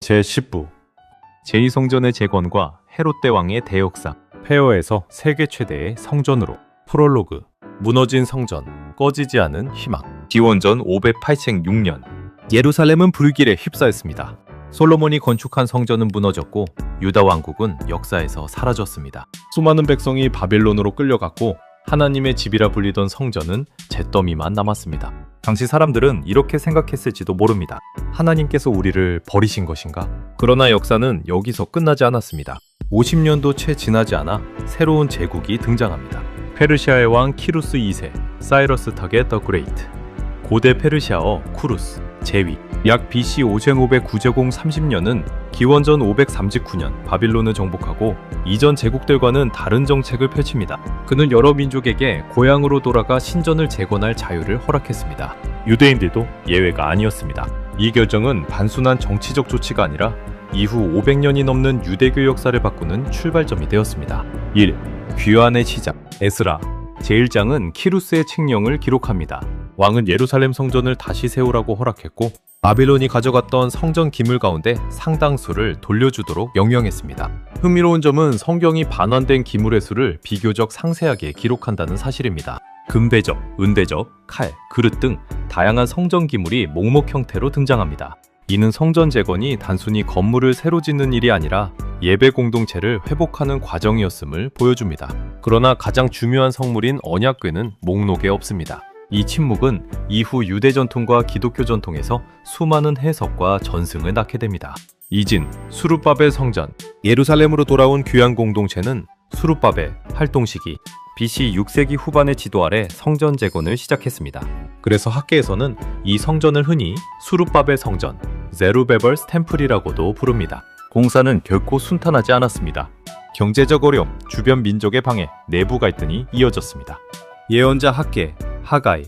제10부 제2성전의 재건과 헤롯 대왕의 대역사. 폐허에서 세계 최대의 성전으로. 프롤로그. 무너진 성전, 꺼지지 않은 희망. 기원전 586년 예루살렘은 불길에 휩싸였습니다. 솔로몬이 건축한 성전은 무너졌고 유다 왕국은 역사에서 사라졌습니다. 수많은 백성이 바벨론으로 끌려갔고 하나님의 집이라 불리던 성전은 잿더미만 남았습니다. 당시 사람들은 이렇게 생각했을지도 모릅니다. 하나님께서 우리를 버리신 것인가? 그러나 역사는 여기서 끝나지 않았습니다. 50년도 채 지나지 않아 새로운 제국이 등장합니다. 페르시아의 왕 키루스 2세, 사이러스 타겟 더 그레이트. 고대 페르시아어 쿠루스, 제위. 약 BC 5509제공 30년은 기원전 539년 바빌론을 정복하고 이전 제국들과는 다른 정책을 펼칩니다. 그는 여러 민족에게 고향으로 돌아가 신전을 재건할 자유를 허락했습니다. 유대인들도 예외가 아니었습니다. 이 결정은 단순한 정치적 조치가 아니라 이후 500년이 넘는 유대교 역사를 바꾸는 출발점이 되었습니다. 1. 귀환의 시작. 에스라 제1장은 키루스의 칙령을 기록합니다. 왕은 예루살렘 성전을 다시 세우라고 허락했고 바빌론이 가져갔던 성전 기물 가운데 상당수를 돌려주도록 명령했습니다. 흥미로운 점은 성경이 반환된 기물의 수를 비교적 상세하게 기록한다는 사실입니다. 금대접, 은대접, 칼, 그릇 등 다양한 성전 기물이 몽목 형태로 등장합니다. 이는 성전 재건이 단순히 건물을 새로 짓는 일이 아니라 예배 공동체를 회복하는 과정이었음을 보여줍니다. 그러나 가장 중요한 성물인 언약궤는 목록에 없습니다. 이 침묵은 이후 유대 전통과 기독교 전통에서 수많은 해석과 전승을 낳게 됩니다. 이진, 수룹바벨 성전. 예루살렘으로 돌아온 귀환 공동체는 수룹바벨 활동 시기 BC 6세기 후반의 지도 아래 성전 재건을 시작했습니다. 그래서 학계에서는 이 성전을 흔히 수룹바벨 성전, 제루베벌스 템플이라고도 부릅니다. 공사는 결코 순탄하지 않았습니다. 경제적 어려움, 주변 민족의 방해, 내부 갈등이 이어졌습니다. 예언자 학계, 하가이,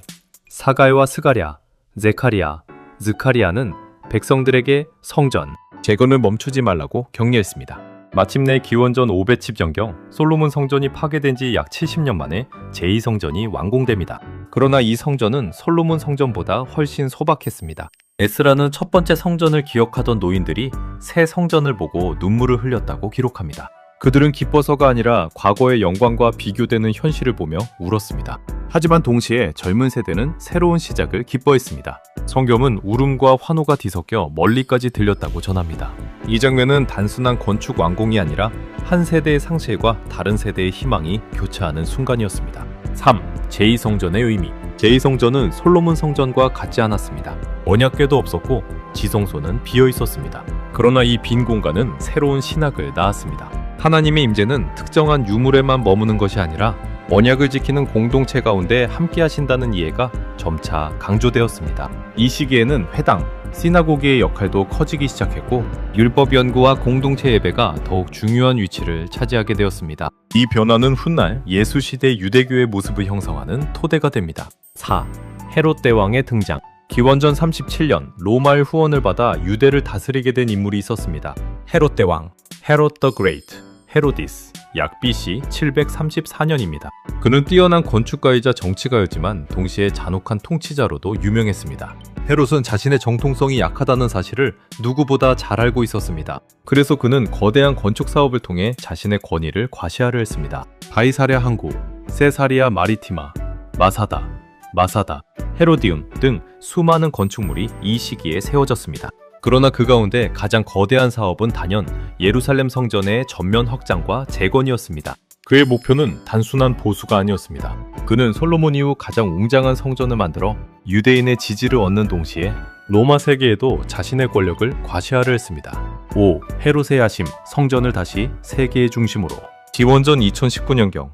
사가이와 스가랴, 제카리아, 즈카리아는 백성들에게 성전, 재건을 멈추지 말라고 격려했습니다. 마침내 기원전 510년경 솔로몬 성전이 파괴된 지 약 70년 만에 제2성전이 완공됩니다. 그러나 이 성전은 솔로몬 성전보다 훨씬 소박했습니다. 에스라는 첫 번째 성전을 기억하던 노인들이 새 성전을 보고 눈물을 흘렸다고 기록합니다. 그들은 기뻐서가 아니라 과거의 영광과 비교되는 현실을 보며 울었습니다. 하지만 동시에 젊은 세대는 새로운 시작을 기뻐했습니다. 성경은 울음과 환호가 뒤섞여 멀리까지 들렸다고 전합니다. 이 장면은 단순한 건축 완공이 아니라 한 세대의 상실과 다른 세대의 희망이 교차하는 순간이었습니다. 3. 제2성전의 의미. 제2성전은 솔로몬 성전과 같지 않았습니다. 언약궤도 없었고 지성소는 비어 있었습니다. 그러나 이 빈 공간은 새로운 신학을 낳았습니다. 하나님의 임재는 특정한 유물에만 머무는 것이 아니라 언약을 지키는 공동체 가운데 함께 하신다는 이해가 점차 강조되었습니다. 이 시기에는 회당, 시나고기의 역할도 커지기 시작했고 율법 연구와 공동체 예배가 더욱 중요한 위치를 차지하게 되었습니다. 이 변화는 훗날 예수 시대 유대교의 모습을 형성하는 토대가 됩니다. 4. 헤롯 대왕의 등장. 기원전 37년 로마의 후원을 받아 유대를 다스리게 된 인물이 있었습니다. 헤롯 대왕, 헤롯 더 그레이트, 헤로디스, 약 BC 734년입니다. 그는 뛰어난 건축가이자 정치가였지만 동시에 잔혹한 통치자로도 유명했습니다. 헤롯은 자신의 정통성이 약하다는 사실을 누구보다 잘 알고 있었습니다. 그래서 그는 거대한 건축 사업을 통해 자신의 권위를 과시하려 했습니다. 바이사랴 항구, 세사리아 마리티마, 마사다, 헤로디움 등 수많은 건축물이 이 시기에 세워졌습니다. 그러나 그 가운데 가장 거대한 사업은 단연 예루살렘 성전의 전면 확장과 재건이었습니다. 그의 목표는 단순한 보수가 아니었습니다. 그는 솔로몬 이후 가장 웅장한 성전을 만들어 유대인의 지지를 얻는 동시에 로마 세계에도 자신의 권력을 과시하려 했습니다. 5. 헤롯의 야심, 성전을 다시 세계의 중심으로. 기원전 2019년경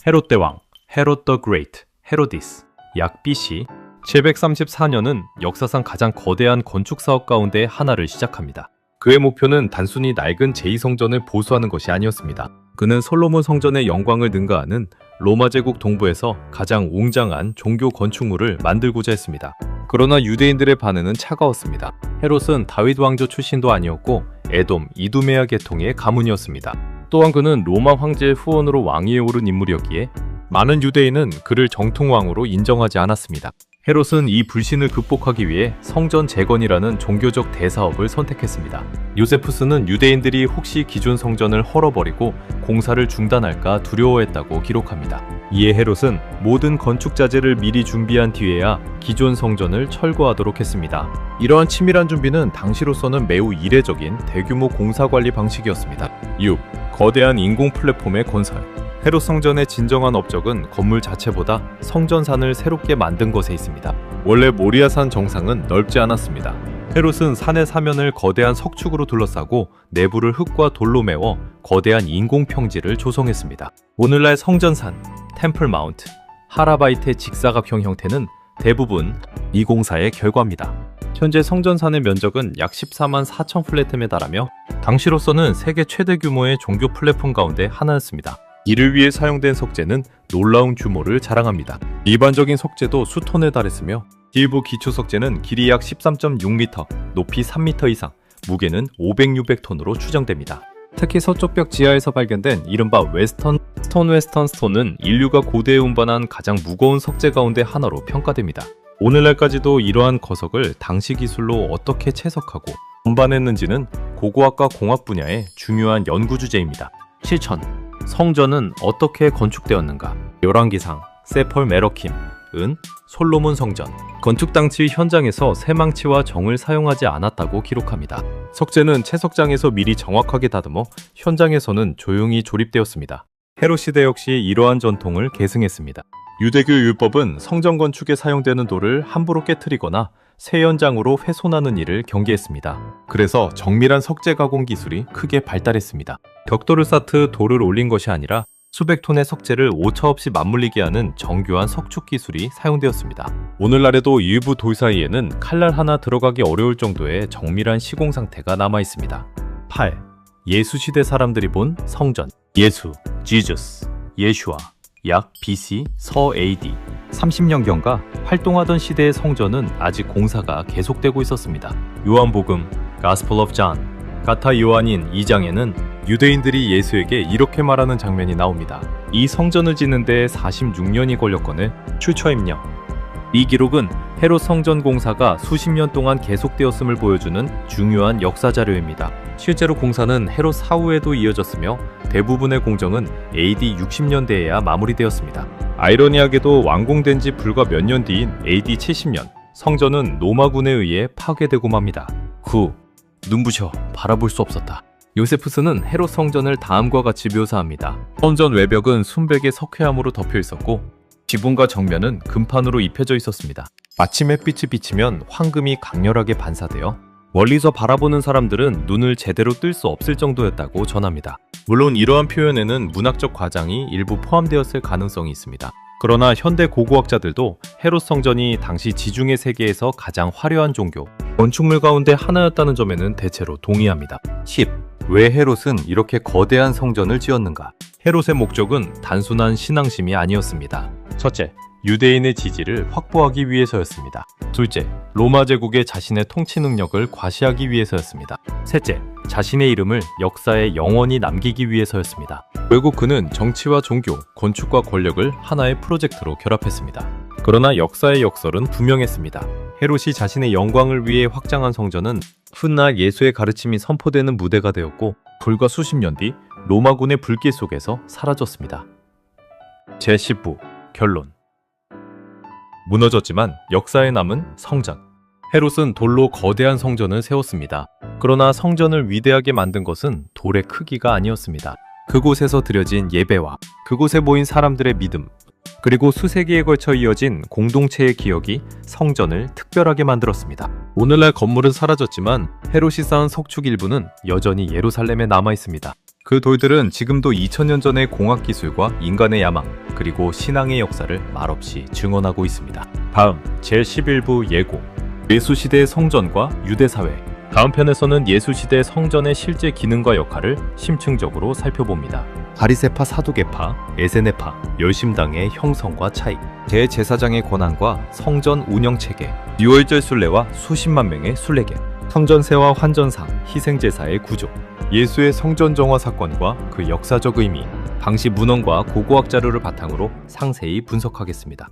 헤롯 대왕, 헤롯 더 그레이트, 헤로디스, 약 BC 734년은 역사상 가장 거대한 건축 사업 가운데 하나를 시작합니다. 그의 목표는 단순히 낡은 제2성전을 보수하는 것이 아니었습니다. 그는 솔로몬 성전의 영광을 능가하는 로마 제국 동부에서 가장 웅장한 종교 건축물을 만들고자 했습니다. 그러나 유대인들의 반응은 차가웠습니다. 헤롯은 다윗 왕조 출신도 아니었고 에돔, 이두메아 계통의 가문이었습니다. 또한 그는 로마 황제의 후원으로 왕위에 오른 인물이었기에 많은 유대인은 그를 정통왕으로 인정하지 않았습니다. 헤롯은 이 불신을 극복하기 위해 성전 재건이라는 종교적 대사업을 선택했습니다. 요세푸스는 유대인들이 혹시 기존 성전을 헐어버리고 공사를 중단할까 두려워했다고 기록합니다. 이에 헤롯은 모든 건축 자재를 미리 준비한 뒤에야 기존 성전을 철거하도록 했습니다. 이러한 치밀한 준비는 당시로서는 매우 이례적인 대규모 공사 관리 방식이었습니다. 6. 거대한 인공 플랫폼의 건설. 헤롯 성전의 진정한 업적은 건물 자체보다 성전산을 새롭게 만든 것에 있습니다. 원래 모리아산 정상은 넓지 않았습니다. 헤롯은 산의 사면을 거대한 석축으로 둘러싸고 내부를 흙과 돌로 메워 거대한 인공 평지를 조성했습니다. 오늘날 성전산, 템플 마운트, 하라바이트의 직사각형 형태는 대부분 이 공사의 결과입니다. 현재 성전산의 면적은 약 14만 4천 플랫템에 달하며 당시로서는 세계 최대 규모의 종교 플랫폼 가운데 하나였습니다. 이를 위해 사용된 석재는 놀라운 규모를 자랑합니다. 일반적인 석재도 수톤에 달했으며 일부 기초 석재는 길이 약 13.6m, 높이 3m 이상, 무게는 500-600톤으로 추정됩니다. 특히 서쪽 벽 지하에서 발견된 이른바 웨스턴 스톤은 인류가 고대에 운반한 가장 무거운 석재 가운데 하나로 평가됩니다. 오늘날까지도 이러한 거석을 당시 기술로 어떻게 채석하고 운반했는지는 고고학과 공학 분야의 중요한 연구 주제입니다. 실천. 성전은 어떻게 건축되었는가? 열왕기상, 세펄 메러킴, 은 솔로몬 성전. 건축 당시 현장에서 쇠망치와 정을 사용하지 않았다고 기록합니다. 석재는 채석장에서 미리 정확하게 다듬어 현장에서는 조용히 조립되었습니다. 헤롯 시대 역시 이러한 전통을 계승했습니다. 유대교 율법은 성전 건축에 사용되는 돌을 함부로 깨트리거나 새 현장으로 훼손하는 일을 경계했습니다. 그래서 정밀한 석재 가공 기술이 크게 발달했습니다. 벽돌을 쌓듯 돌을 올린 것이 아니라 수백 톤의 석재를 오차없이 맞물리게 하는 정교한 석축 기술이 사용되었습니다. 오늘날에도 일부 돌 사이에는 칼날 하나 들어가기 어려울 정도의 정밀한 시공 상태가 남아 있습니다. 8. 예수시대 사람들이 본 성전. 예수, Jesus, 예슈아. 약 BC, 서 AD 30년경과 활동하던 시대의 성전은 아직 공사가 계속되고 있었습니다. 요한복음, Gospel of John, 가타 요한인 2장에는 유대인들이 예수에게 이렇게 말하는 장면이 나옵니다. 이 성전을 짓는 데 46년이 걸렸거늘 출처임령. 이 기록은 헤롯 성전 공사가 수십 년 동안 계속되었음을 보여주는 중요한 역사 자료입니다. 실제로 공사는 헤롯 사후에도 이어졌으며 대부분의 공정은 AD 60년대에야 마무리되었습니다. 아이러니하게도 완공된 지 불과 몇 년 뒤인 AD 70년, 성전은 로마군에 의해 파괴되고 맙니다. 9. 눈부셔 바라볼 수 없었다. 요세푸스는 헤롯 성전을 다음과 같이 묘사합니다. 성전 외벽은 순백의 석회암으로 덮여 있었고 지붕과 정면은 금판으로 입혀져 있었습니다. 아침 햇빛이 비치면 황금이 강렬하게 반사되어 멀리서 바라보는 사람들은 눈을 제대로 뜰 수 없을 정도였다고 전합니다. 물론 이러한 표현에는 문학적 과장이 일부 포함되었을 가능성이 있습니다. 그러나 현대 고고학자들도 헤롯 성전이 당시 지중해 세계에서 가장 화려한 종교, 건축물 가운데 하나였다는 점에는 대체로 동의합니다. 10. 왜 헤롯은 이렇게 거대한 성전을 지었는가? 헤롯의 목적은 단순한 신앙심이 아니었습니다. 첫째, 유대인의 지지를 확보하기 위해서였습니다. 둘째, 로마 제국의 자신의 통치 능력을 과시하기 위해서였습니다. 셋째, 자신의 이름을 역사에 영원히 남기기 위해서였습니다. 결국 그는 정치와 종교, 건축과 권력을 하나의 프로젝트로 결합했습니다. 그러나 역사의 역설은 분명했습니다. 헤롯이 자신의 영광을 위해 확장한 성전은 훗날 예수의 가르침이 선포되는 무대가 되었고 불과 수십 년 뒤 로마군의 불길 속에서 사라졌습니다. 제10부 결론. 무너졌지만 역사에 남은 성전. 헤롯은 돌로 거대한 성전을 세웠습니다. 그러나 성전을 위대하게 만든 것은 돌의 크기가 아니었습니다. 그곳에서 드려진 예배와 그곳에 모인 사람들의 믿음, 그리고 수세기에 걸쳐 이어진 공동체의 기억이 성전을 특별하게 만들었습니다. 오늘날 건물은 사라졌지만 헤롯이 쌓은 석축 일부는 여전히 예루살렘에 남아 있습니다. 그 돌들은 지금도 2000년 전의 공학기술과 인간의 야망, 그리고 신앙의 역사를 말없이 증언하고 있습니다. 다음 제11부 예고. 예수시대의 성전과 유대사회. 다음 편에서는 예수시대 성전의 실제 기능과 역할을 심층적으로 살펴봅니다. 바리새파 사두개파, 에세네파, 열심당의 형성과 차이, 대제사장의 권한과 성전 운영체계, 유월절 순례와 수십만 명의 순례객, 성전세와 환전상, 희생제사의 구조, 예수의 성전 정화 사건과 그 역사적 의미, 당시 문헌과 고고학 자료를 바탕으로 상세히 분석하겠습니다.